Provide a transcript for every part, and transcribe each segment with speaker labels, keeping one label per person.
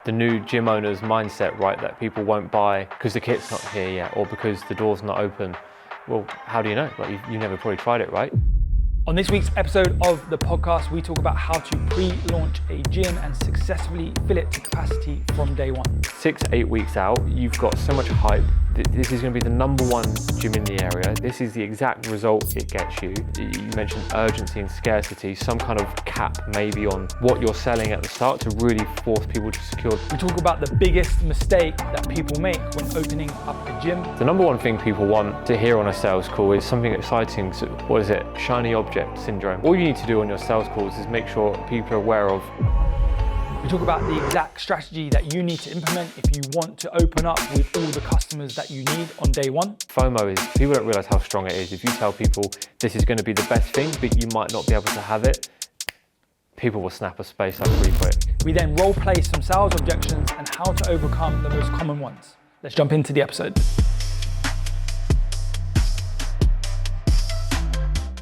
Speaker 1: the new gym owner's mindset, right? That people won't buy because the kit's not here yet or because the door's not open. Well, how do you know? Like, you never probably tried it, right?
Speaker 2: On this week's episode of the podcast, we talk about how to pre-launch a gym and successfully fill it to capacity from day one.
Speaker 1: 6-8 weeks out, you've got so much hype. This is going to be the number one gym in the area. This is the exact result it gets you. You mentioned urgency and scarcity, some kind of cap maybe on what you're selling at the start to really force people to secure.
Speaker 2: We talk about the biggest mistake that people make when opening up a gym.
Speaker 1: The number one thing people want to hear on a sales call is something exciting. So what is it? Shiny object syndrome. All you need to do on your sales calls is make sure people are aware of.
Speaker 2: We talk about the exact strategy that you need to implement if you want to open up with all the customers that you need on day one.
Speaker 1: FOMO is, people don't realize how strong it is. If you tell people this is going to be the best thing, but you might not be able to have it, people will snap a space up pretty quick.
Speaker 2: We then role play some sales objections and how to overcome the most common ones. Let's jump into the episode.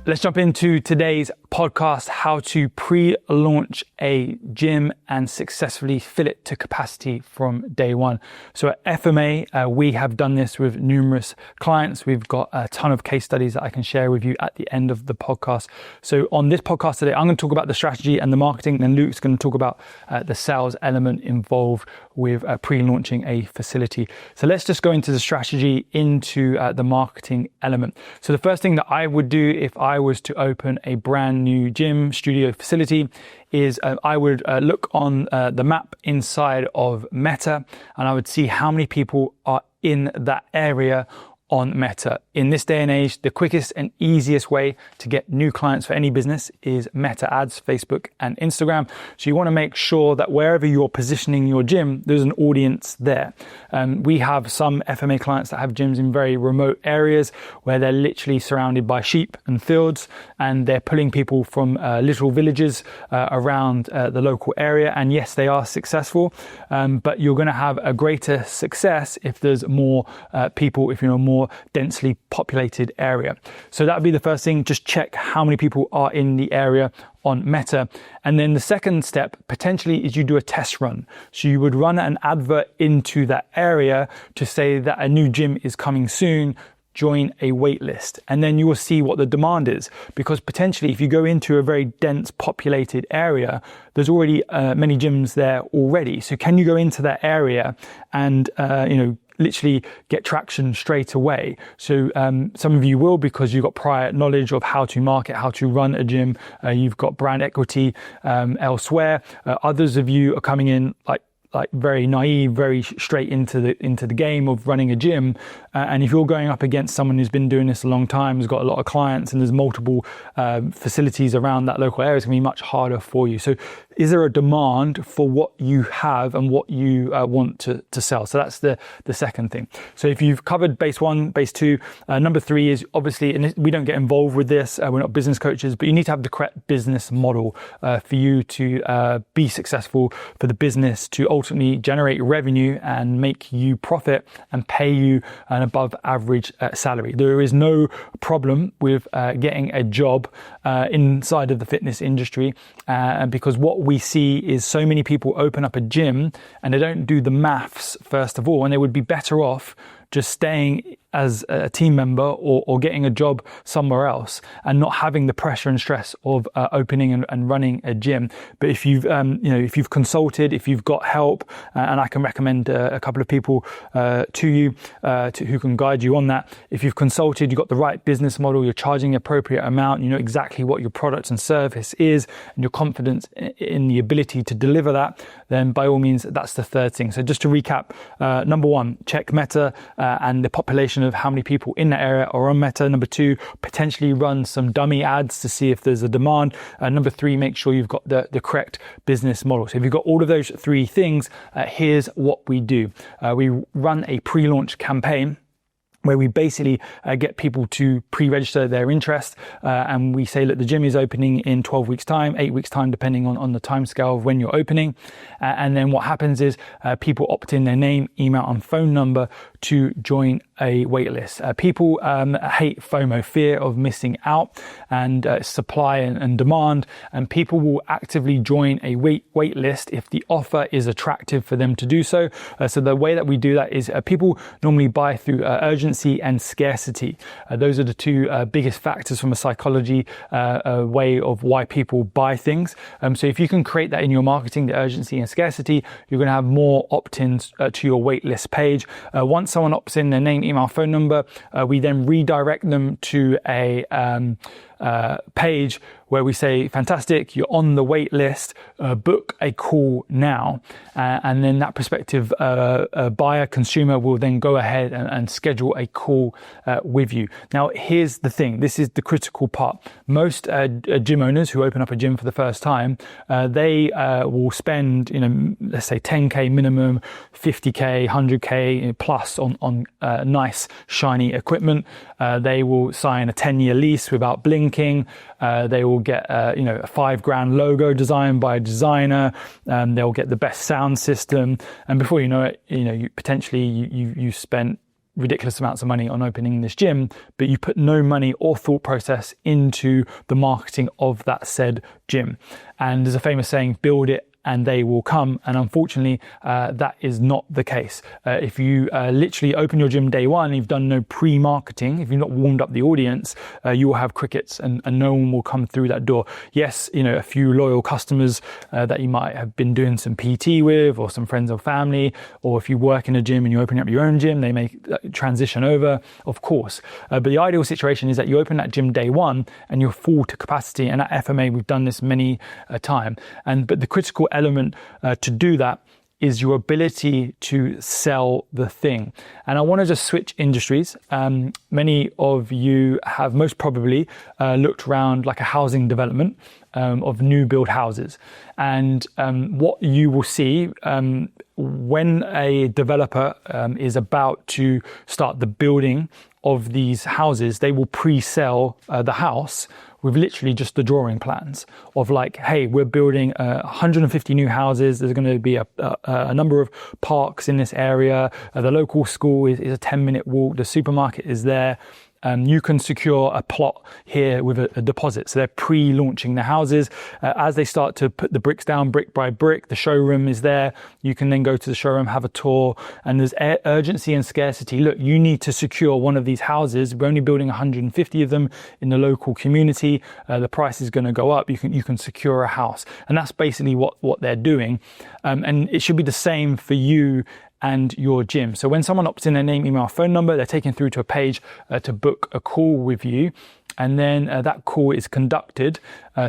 Speaker 2: Let's jump into today's podcast, how to pre-launch a gym and successfully fill it to capacity from day one. So at FMA, we have done this with numerous clients. We've got a ton of case studies that I can share with you at the end of the podcast. So on this podcast today, I'm going to talk about the strategy and the marketing, and Luke's going to talk about the sales element involved with pre-launching a facility. So let's just go into the strategy, into the marketing element. So the first thing that I would do if I was to open a brand new gym studio facility is I would look on the map inside of Meta, and I would see how many people are in that area on Meta. In this day and age, the quickest and easiest way to get new clients for any business is Meta ads, Facebook and Instagram. So you want to make sure that wherever you're positioning your gym, there's an audience there. We have some FMA clients that have gyms in very remote areas where they're literally surrounded by sheep and fields, and they're pulling people from little villages around the local area. And yes, they are successful, but you're going to have a greater success if there's more people, if you're in a more densely populated area. So that would be the first thing. Just check how many people are in the area on Meta. And then the second step potentially is you do a test run. So you would run an advert into that area to say that a new gym is coming soon. Join a wait list, and then you will see what the demand is, because potentially if you go into a very dense populated area, there's already many gyms there already. So can you go into that area and literally get traction straight away? So some of you will, because you've got prior knowledge of how to market, how to run a gym. You've got brand equity elsewhere. Others of you are coming in like very naive, very straight into the game of running a gym. And if you're going up against someone who's been doing this a long time, has got a lot of clients, and there's multiple facilities around that local area, it's going to be much harder for you. So is there a demand for what you have and what you want to sell? So that's the second thing. So if you've covered base one, base two, number three is obviously, and we don't get involved with this, we're not business coaches, but you need to have the correct business model for you to be successful, for the business to ultimately generate revenue and make you profit and pay you an above average salary. There is no problem with getting a job inside of the fitness industry, because what we see is so many people open up a gym and they don't do the maths first of all, and they would be better off just staying as a team member or getting a job somewhere else and not having the pressure and stress of opening and running a gym. But if you've if you've consulted, if you've got help, and I can recommend a couple of people to you who can guide you on that. If you've consulted, you've got the right business model, you're charging the appropriate amount, you know exactly what your product and service is, and your confidence in the ability to deliver that, then by all means, that's the third thing. So just to recap, number one, check Meta and the population of how many people in that area are on Meta. Number two, potentially run some dummy ads to see if there's a demand. Number three, make sure you've got the correct business model. So if you've got all of those three things, here's what we do. We run a pre-launch campaign where we basically get people to pre-register their interest, and we say, look, the gym is opening in 12 weeks time, 8 weeks time, depending on the time scale of when you're opening. And then what happens is people opt in their name, email and phone number to join a wait list. People hate FOMO, fear of missing out, and supply and demand, and people will actively join a wait list if the offer is attractive for them to do so. So the way that we do that is people normally buy through urgency and scarcity. Those are the two biggest factors from a psychology way of why people buy things. So if you can create that in your marketing, the urgency and scarcity, you're going to have more opt-ins to your waitlist page. Once someone opts in their name, email, phone number, we then redirect them to a page where we say, fantastic, you're on the wait list, book a call now. And then that prospective buyer, consumer will then go ahead and schedule a call with you. Now, here's the thing. This is the critical part. Most gym owners who open up a gym for the first time, they will spend, let's say 10K minimum, 50K, 100K plus on nice, shiny equipment. They will sign a 10-year lease without blinking. They will get a $5,000 logo designed by a designer. They'll get the best sound system, and before you know it, you spent ridiculous amounts of money on opening this gym, but you put no money or thought process into the marketing of that said gym. And there's a famous saying, build it and they will come. And unfortunately, that is not the case. If you literally open your gym day one, you've done no pre-marketing, if you've not warmed up the audience, you will have crickets and no one will come through that door. Yes, a few loyal customers that you might have been doing some PT with, or some friends or family, or if you work in a gym and you're opening up your own gym, they may transition over, of course. But the ideal situation is that you open that gym day one and you're full to capacity. And at FMA, we've done this many times. But the critical element to do that is your ability to sell the thing. And I want to just switch industries. Many of you have most probably looked around like a housing development of new build houses. And what you will see when a developer is about to start the building of these houses, they will pre-sell the house with literally just the drawing plans of like, hey, we're building 150 new houses. There's going to be a number of parks in this area. The local school is a 10-minute walk. The supermarket is there. You can secure a plot here with a deposit. So they're pre-launching the houses. As they start to put the bricks down brick by brick, the showroom is there. You can then go to the showroom, have a tour, and there's urgency and scarcity. Look, you need to secure one of these houses. We're only building 150 of them in the local community. The price is going to go up. You can secure a house. And that's basically what they're doing. And it should be the same for you and your gym. So when someone opts in their name, email, phone number, they're taken through to a page to book a call with you. And then that call is conducted.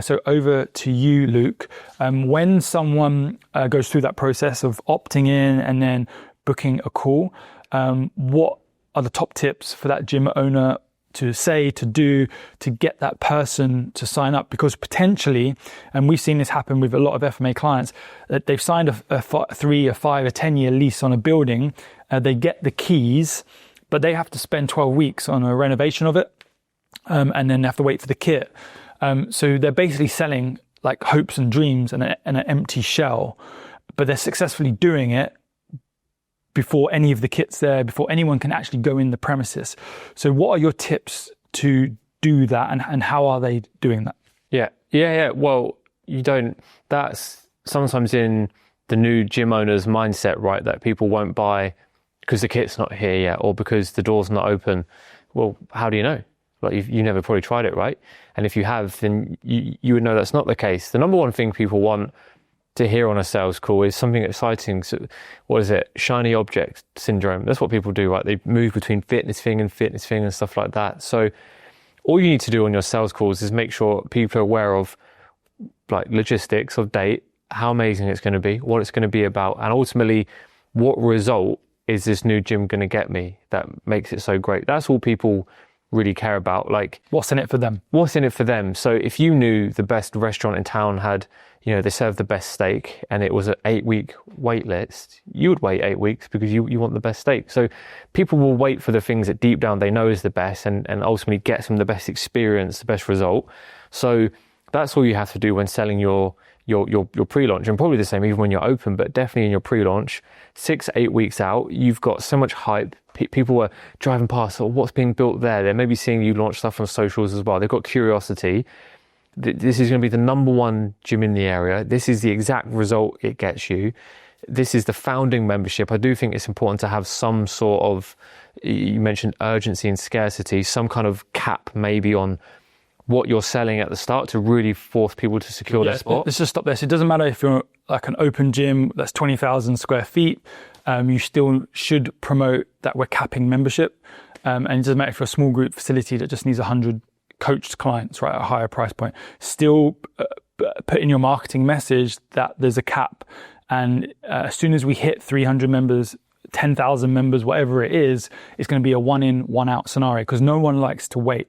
Speaker 2: So over to you, Luke. When someone goes through that process of opting in and then booking a call, what are the top tips for that gym owner to say, to do, to get that person to sign up? Because potentially, and we've seen this happen with a lot of FMA clients, that they've signed a 3, a 5, a 10-year lease on a building, they get the keys, but they have to spend 12 weeks on a renovation of it, and then they have to wait for the kit. So they're basically selling like hopes and dreams and an empty shell, but they're successfully doing it before any of the kit's there, before anyone can actually go in the premises. So what are your tips to do that, and how are they doing that? Yeah. Well, that's sometimes in the new gym owner's mindset, right? That people won't buy because the kit's not here yet, or because the door's not open. Well, how do you know? Like, you never probably tried it, right? And if you have, then you would know that's not the case. The number one thing people want to hear on a sales call is something exciting. So what is it? Shiny object syndrome. That's what people do, right? They move between fitness thing and stuff like that. So all you need to do on your sales calls is make sure people are aware of like logistics of date, how amazing it's going to be, what it's going to be about, and ultimately what result is this new gym going to get me that makes it so great. That's all people really care about. Like, what's in it for them? So if you knew the best restaurant in town had, they serve the best steak, and it was an 8-week wait list, you would wait 8 weeks because you want the best steak. So people will wait for the things that deep down they know is the best, and ultimately gets them the best experience, the best result. So that's all you have to do when selling your pre-launch, and probably the same even when you're open, but definitely in your pre-launch, 6-8 weeks out, you've got so much hype.
Speaker 1: People were driving past, or what's being built there? They may be seeing you launch stuff on socials as well. They've got curiosity. This is going to be the number one gym in the area. This is the exact result it gets you. This is the founding membership. I do think it's important to have some sort of, you mentioned urgency and scarcity, some kind of cap maybe on what you're selling at the start to really force people to secure their spot.
Speaker 2: Let's just stop there. So it doesn't matter if you're like an open gym that's 20,000 square feet, you still should promote that we're capping membership. And it doesn't matter if you're a small group facility that just needs 100 coached clients, right, at a higher price point. Still put in your marketing message that there's a cap. And as soon as we hit 300 members, 10,000 members, whatever it is, it's going to be a one in, one out scenario because no one likes to wait.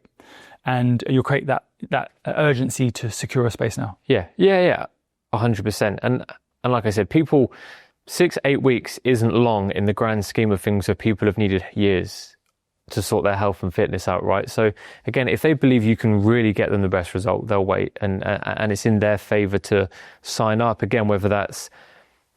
Speaker 2: And you'll create that urgency to secure a space now.
Speaker 1: Yeah, 100%. And like I said, 6-8 weeks isn't long in the grand scheme of things where people have needed years to sort their health and fitness out, right? So again, if they believe you can really get them the best result, they'll wait, and it's in their favor to sign up. Again, whether that's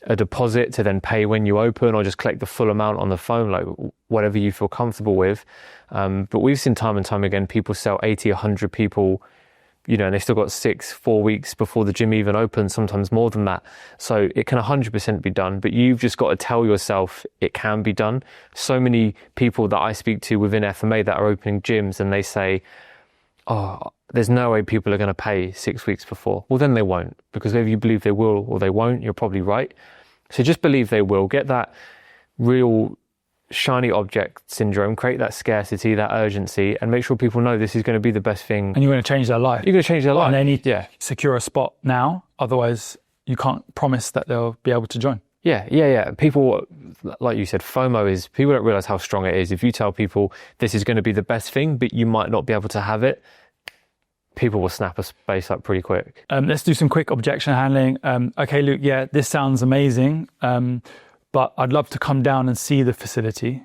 Speaker 1: a deposit to then pay when you open, or just collect the full amount on the phone, like whatever you feel comfortable with. But we've seen time and time again, people sell 80, 100 people, and they still got 4 weeks before the gym even opens, sometimes more than that. So it can 100% be done, but you've just got to tell yourself it can be done. So many people that I speak to within FMA that are opening gyms, and they say, oh, there's no way people are going to pay 6 weeks before. Well, then they won't, because whether you believe they will or they won't, you're probably right. So just believe they will. Get that real shiny object syndrome, create that scarcity, that urgency, and make sure people know this is going to be the best thing.
Speaker 2: And you're going to change their life.
Speaker 1: You're going to change their life.
Speaker 2: And they need to secure a spot now. Otherwise, you can't promise that they'll be able to join.
Speaker 1: Yeah. People, like you said, FOMO is, people don't realize how strong it is. If you tell people this is going to be the best thing, but you might not be able to have it, people will snap a space up pretty quick.
Speaker 2: Let's do some quick objection handling. Okay, Luke, this sounds amazing. But I'd love to come down and see the facility.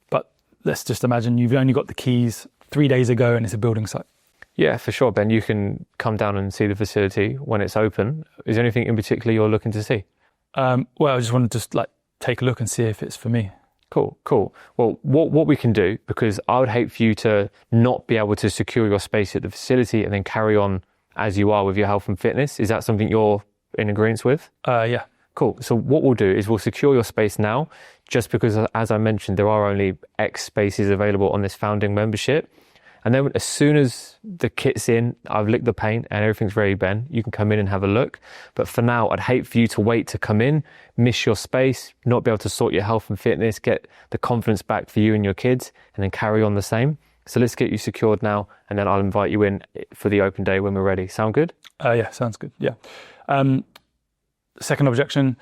Speaker 2: But let's just imagine you've only got the keys 3 days ago and it's a building site.
Speaker 1: Yeah, for sure, Ben. You can come down and see the facility when it's open. Is there anything in particular you're looking to see?
Speaker 2: Well, I just wanted to take a look and see if it's for me.
Speaker 1: Cool. Well, what we can do, because I would hate for you to not be able to secure your space at the facility and then carry on as you are with your health and fitness. Is that something you're in agreement with?
Speaker 2: Yeah.
Speaker 1: Cool. So what we'll do is we'll secure your space now, just because, as I mentioned, there are only X spaces available on this founding membership. And then as soon as the kit's in, I've licked the paint and everything's ready, Ben, you can come in and have a look. But for now, I'd hate for you to wait to come in, miss your space, not be able to sort your health and fitness, get the confidence back for you and your kids, and then carry on the same. So let's get you secured now, and then I'll invite you in for the open day when we're ready. Sound good?
Speaker 2: Yeah, sounds good. Yeah. Second objection.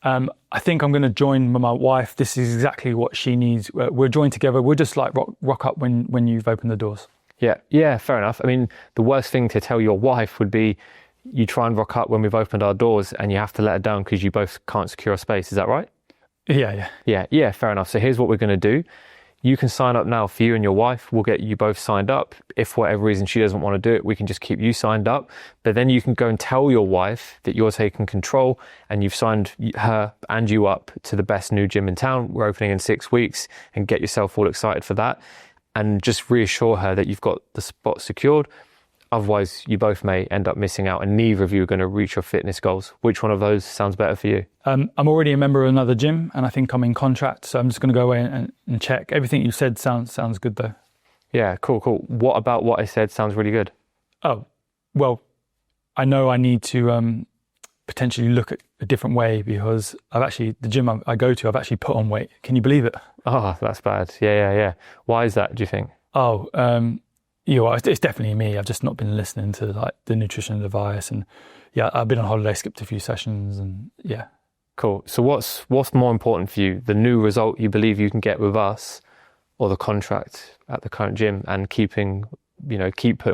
Speaker 2: I think I'm going to join my wife. This is exactly what she needs. We're joined together. We'll just rock up when you've opened the doors.
Speaker 1: Yeah, fair enough. I mean, the worst thing to tell your wife would be you try and rock up when we've opened our doors and you have to let her down because you both can't secure a space. Is that right?
Speaker 2: Yeah,
Speaker 1: fair enough. So here's what we're going to do. You can sign up now for you and your wife. We'll get you both signed up. If for whatever reason she doesn't want to do it, we can just keep you signed up. But then you can go and tell your wife that you're taking control and you've signed her and you up to the best new gym in town. We're opening in 6 weeks, and get yourself all excited for that. And just reassure her that you've got the spot secured. Otherwise, you both may end up missing out and neither of you are going to reach your fitness goals. Which one of those sounds better for you?
Speaker 2: I'm already a member of another gym and I think I'm in contract. So I'm just going to go away and check. Everything you said sounds good though.
Speaker 1: Yeah, cool. What about what I said sounds really good?
Speaker 2: Oh, well, I know I need to potentially look at a different way because the gym I go to, I've actually put on weight. Can you believe it?
Speaker 1: Oh, that's bad. Yeah. Why is that, do you think?
Speaker 2: It's definitely me. I've just not been listening to the nutrition advice, and I've been on holiday, skipped a few sessions, and yeah.
Speaker 1: Cool. So what's more important for you? The new result you believe you can get with us, or the contract at the current gym and keep putting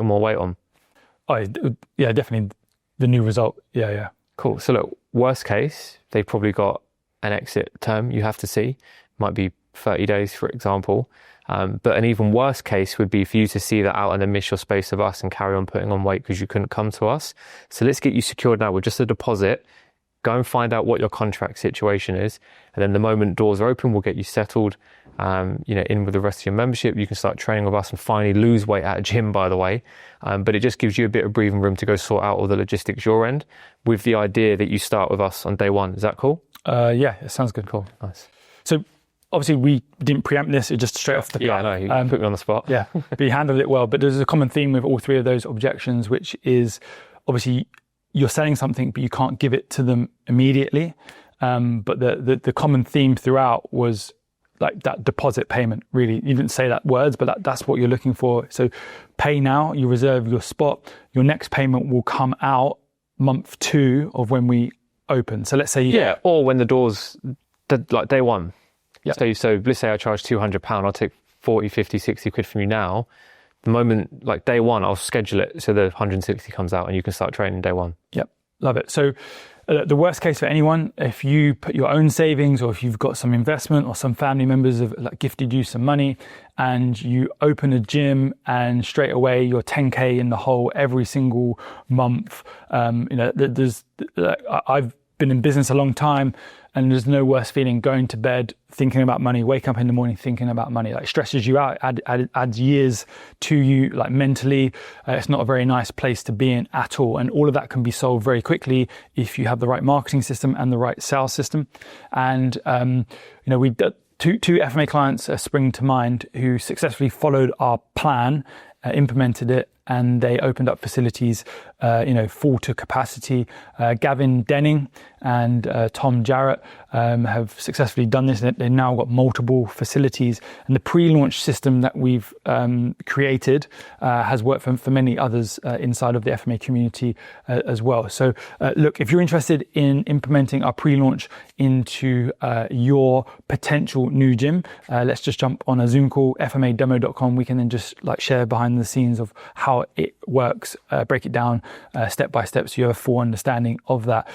Speaker 1: more weight on?
Speaker 2: Oh, yeah, definitely the new result. Yeah.
Speaker 1: Cool. So look, worst case, they've probably got an exit term you have to see. Might be 30 days, for example. But an even worse case would be for you to see that out and then miss your space with us and carry on putting on weight because you couldn't come to us. So let's get you secured now with just a deposit. Go and find out what your contract situation is. And then the moment doors are open, we'll get you settled, in with the rest of your membership. You can start training with us and finally lose weight at a gym, by the way. But it just gives you a bit of breathing room to go sort out all the logistics your end, with the idea that you start with us on day one. Is that cool?
Speaker 2: Yeah, it sounds good.
Speaker 1: Cool. Nice.
Speaker 2: So obviously we didn't preempt this, it just straight off the cuff.
Speaker 1: Yeah, I know, you put me on the spot.
Speaker 2: Yeah, but you handled it well. But there's a common theme with all three of those objections, which is obviously you're selling something, but you can't give it to them immediately. But the common theme throughout was like that deposit payment, really. You didn't say that words, but that's what you're looking for. So pay now, you reserve your spot. Your next payment will come out month 2 of when we open. So let's say...
Speaker 1: or when the doors, like day one.
Speaker 2: Yeah.
Speaker 1: So let's say I charge £200, I'll take 40, 50, 60 quid from you now. The moment, like day one, I'll schedule it so the 160 comes out and you can start training day one.
Speaker 2: Yep, love it. So the worst case for anyone, if you put your own savings or if you've got some investment or some family members have like gifted you some money and you open a gym and straight away you're 10K in the hole every single month, I've been in business a long time, and there's no worse feeling going to bed thinking about money, wake up in the morning thinking about money. Like stresses you out, adds years to you, like mentally. It's not a very nice place to be in at all. And all of that can be solved very quickly if you have the right marketing system and the right sales system. And we two FMA clients spring to mind who successfully followed our plan, implemented it, and they opened up facilities, full to capacity. Gavin Denning and Tom Jarrett have successfully done this. They've now got multiple facilities, and the pre-launch system that we've created has worked for many others inside of the FMA community as well. So look, if you're interested in implementing our pre-launch into your potential new gym, let's just jump on a Zoom call, fmademo.com. We can then just like share behind the scenes of how it works, break it down step by step so you have a full understanding of that.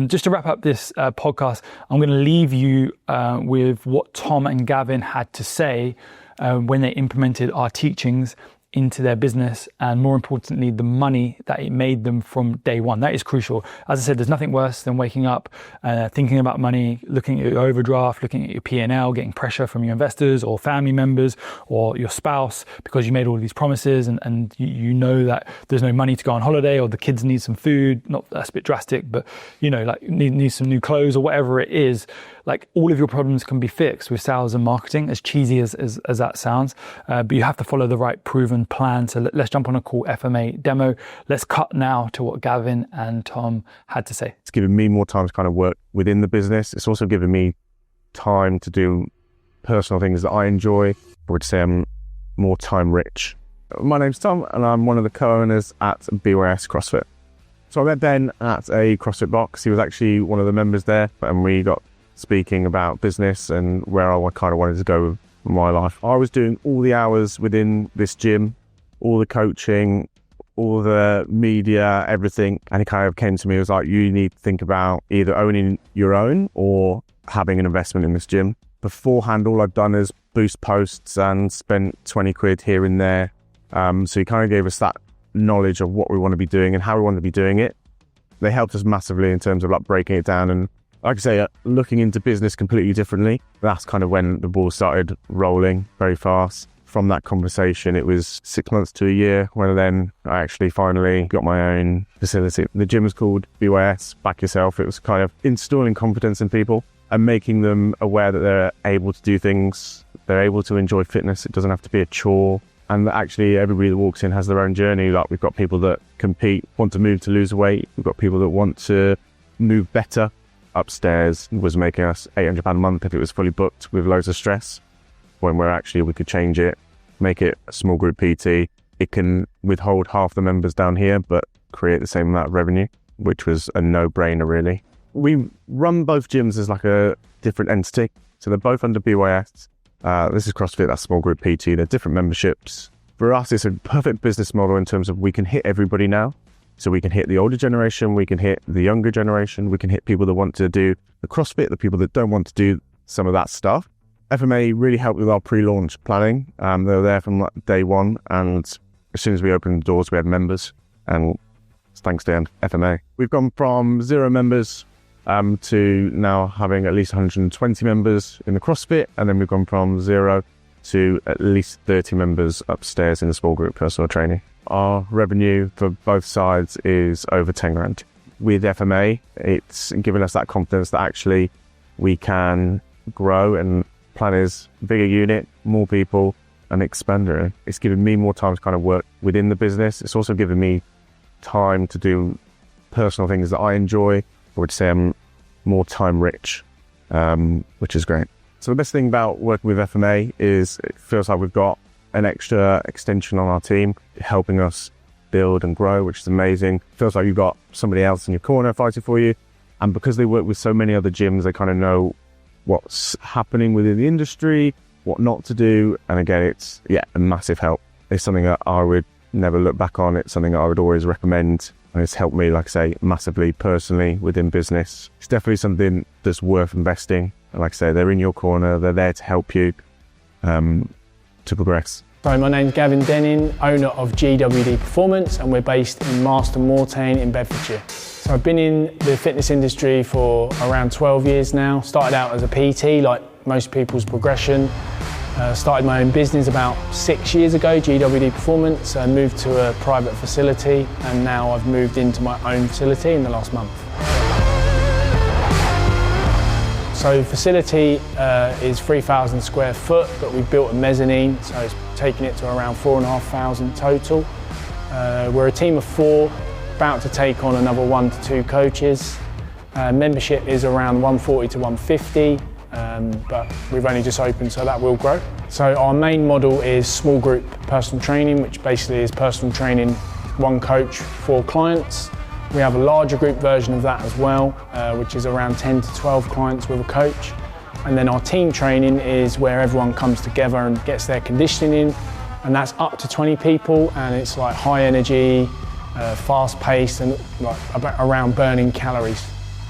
Speaker 2: Just to wrap up this podcast, I'm going to leave you with what Tom and Gavin had to say when they implemented our teachings into their business, and more importantly, the money that it made them from day one. That is crucial. As I said, there's nothing worse than waking up thinking about money, looking at your overdraft, looking at your P&L, getting pressure from your investors or family members or your spouse because you made all these promises and you know that there's no money to go on holiday, or the kids need some food. Not that's a bit drastic, but need some new clothes or whatever it is. Like all of your problems can be fixed with sales and marketing, as cheesy as that sounds, but you have to follow the right proven plan. So let's jump on a call FMA demo. Let's cut now to what Gavin and Tom had to say.
Speaker 3: It's given me more time to kind of work within the business. It's also given me time to do personal things that I enjoy. I would say I'm more time rich. My name's Tom and I'm one of the co-owners at BYS CrossFit. So I met Ben at a CrossFit box. He was actually one of the members there, and we got speaking about business and where I kind of wanted to go with my life. I was doing all the hours within this gym, all the coaching, all the media, everything. And he kind of came to me, it was like, you need to think about either owning your own or having an investment in this gym. Beforehand, all I'd done is boost posts and spent 20 quid here and there. So he kind of gave us that knowledge of what we want to be doing and how we want to be doing it. They helped us massively in terms of like breaking it down and, like I say, looking into business completely differently. That's kind of when the ball started rolling very fast. From that conversation, it was 6 months to a year when then I actually finally got my own facility. The gym was called BYS, Back Yourself. It was kind of installing confidence in people and making them aware that they're able to do things. They're able to enjoy fitness. It doesn't have to be a chore. And that actually everybody that walks in has their own journey. Like we've got people that compete, want to move to lose weight. We've got people that want to move better. Upstairs was making us £800 a month if it was fully booked with loads of stress, when we could change it, make it a small group PT. It can withhold half the members down here but create the same amount of revenue, which was a no-brainer really. We run both gyms as like a different entity, so they're both under BYS. This is CrossFit, that's small group PT. They're different memberships. For us, it's a perfect business model in terms of we can hit everybody now. So we can hit the older generation, we can hit the younger generation, we can hit people that want to do the CrossFit, the people that don't want to do some of that stuff. FMA really helped with our pre-launch planning. They were there from like day one, and as soon as we opened the doors, we had members, and thanks to FMA. We've gone from 0 members to now having at least 120 members in the CrossFit, and then we've gone from 0 to at least 30 members upstairs in the small group personal training. Our revenue for both sides is over 10 grand. With FMA, it's given us that confidence that actually we can grow and plan is bigger unit, more people, and expand it. It's given me more time to kind of work within the business. It's also given me time to do personal things that I enjoy. I would say I'm more time rich, which is great. So the best thing about working with FMA is it feels like we've got an extra extension on our team helping us build and grow, which is amazing. It feels like you've got somebody else in your corner fighting for you. And because they work with so many other gyms, they kind of know what's happening within the industry, what not to do. And again, it's a massive help. It's something that I would never look back on. It's something that I would always recommend. And it's helped me, like I say, massively personally within business. It's definitely something that's worth investing. And like I say, they're in your corner. They're there to help you to progress.
Speaker 4: So my name's Gavin Denning, owner of GWD Performance, and we're based in Marston Mortain in Bedfordshire. So I've been in the fitness industry for around 12 years now. Started out as a PT, like most people's progression. Started my own business about 6 years ago, GWD Performance. Moved to a private facility, and now I've moved into my own facility in the last month. So facility is 3,000 square foot, but we've built a mezzanine, so it's taking it to around 4,500 total. We're a team of 4, about to take on another 1 to 2 coaches. Membership is around 140 to 150, but we've only just opened, so that will grow. So our main model is small group personal training, which basically is personal training, 1 coach, 4 clients. We have a larger group version of that as well, which is around 10 to 12 clients with a coach. And then our team training is where everyone comes together and gets their conditioning in, and that's up to 20 people, and it's like high energy, fast paced, and like around burning calories.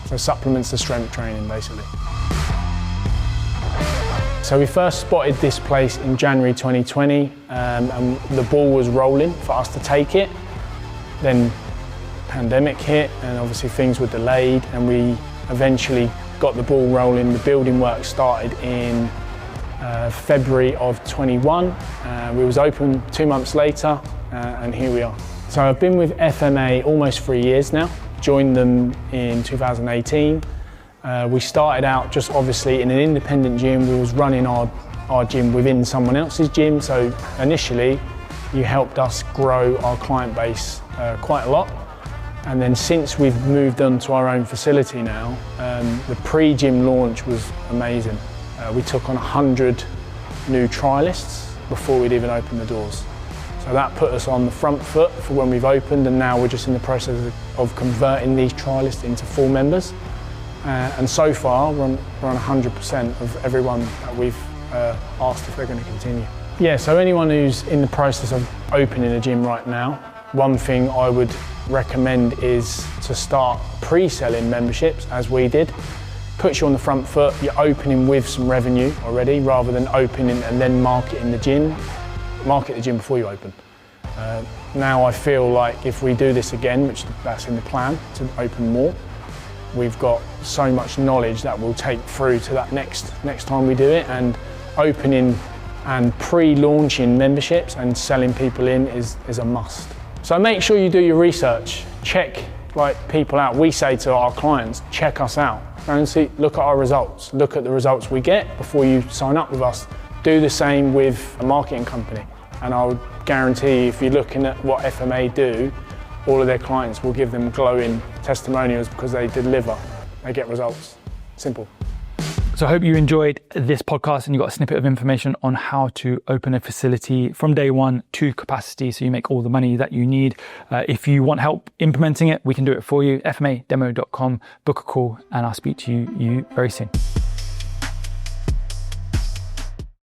Speaker 4: So supplements the strength training basically. So we first spotted this place in January 2020, and the ball was rolling for us to take it. Then pandemic hit, and obviously things were delayed, and we eventually got the ball rolling. The building work started in February of 21. We was open 2 months later, and here we are. So I've been with FMA almost 3 years now. Joined them in 2018. We started out just obviously in an independent gym. We was running our gym within someone else's gym. So initially, you helped us grow our client base quite a lot. And then since we've moved on to our own facility now, the pre-gym launch was amazing. We took on 100 new trialists before we'd even opened the doors. So that put us on the front foot for when we've opened, and now we're just in the process of converting these trialists into full members. And so far, we're on 100% of everyone that we've asked if they're going to continue. Yeah, so anyone who's in the process of opening a gym right now, one thing I would recommend is to start pre-selling memberships, as we did. Puts you on the front foot. You're opening with some revenue already, rather than opening and then marketing the gym. Market the gym before you open. Now I feel like if we do this again, which that's in the plan to open more, we've got so much knowledge that we'll take through to that next time we do it, and opening and pre-launching memberships and selling people in is a must. So make sure you do your research. Check people out. We say to our clients, check us out. And see, look at our results. Look at the results we get before you sign up with us. Do the same with a marketing company. And I would guarantee if you're looking at what FMA do, all of their clients will give them glowing testimonials because they deliver. They get results. Simple.
Speaker 2: So I hope you enjoyed this podcast and you got a snippet of information on how to open a facility from day one to capacity so you make all the money that you need. If you want help implementing it, we can do it for you. fmademo.com, book a call, and I'll speak to you very soon.